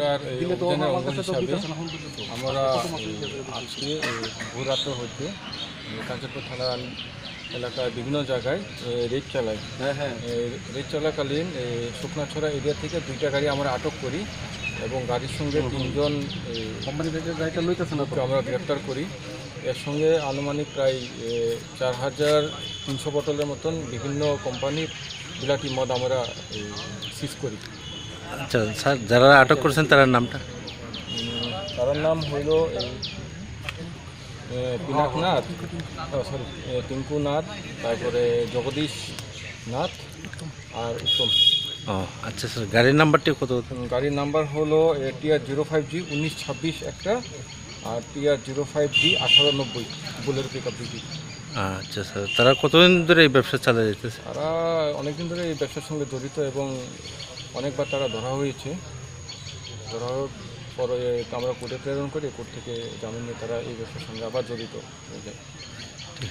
আর এই অভিযানের অঙ্গ হিসাবে আমরা আজকে ভোররাত্র হইতে কাঞ্চনপুর থানা এলাকায় বিভিন্ন জায়গায় রেড চালাই। রেড চলাকালীন শুকনাছড়া এরিয়া থেকে 2টা গাড়ি আমরা আটক করি এবং গাড়ির সঙ্গে 3জন কোম্পানি ব্যাগের গাড়িটা লইতেছেন আমরা গ্রেপ্তার করি। এর সঙ্গে আনুমানিক প্রায় 4300 বোতলের মতন বিভিন্ন কোম্পানির বিলাতি মদ আমরা সিজ করি। আচ্ছা স্যার, যারা আটক করেছেন তার নামটা? তার নাম হইল পিনাকনাথ, সরি টিঙ্কুনাথ, তারপরে জগদীশ নাথ আর উত্তম। ও আচ্ছা স্যার, গাড়ির নাম্বারটি কত? গাড়ির নাম্বার হলো TR05G 1926 একটা, আর TR05G 1890 বুলের পিক আপ দুটি। আচ্ছা স্যার, তারা কতদিন ধরে এই ব্যবসা চালিয়ে যেতেছে? তারা অনেকদিন ধরে এই ব্যবসার সঙ্গে জড়িত এবং অনেকবার তারা ধরা হয়েছে। ধরা হওয়ার পরে আমরা কোর্টে প্রেরণ করি, কোর্ট থেকে জামিন নিয়ে তারা এই ব্যবসার সঙ্গে আবার জড়িত হয়ে যায়।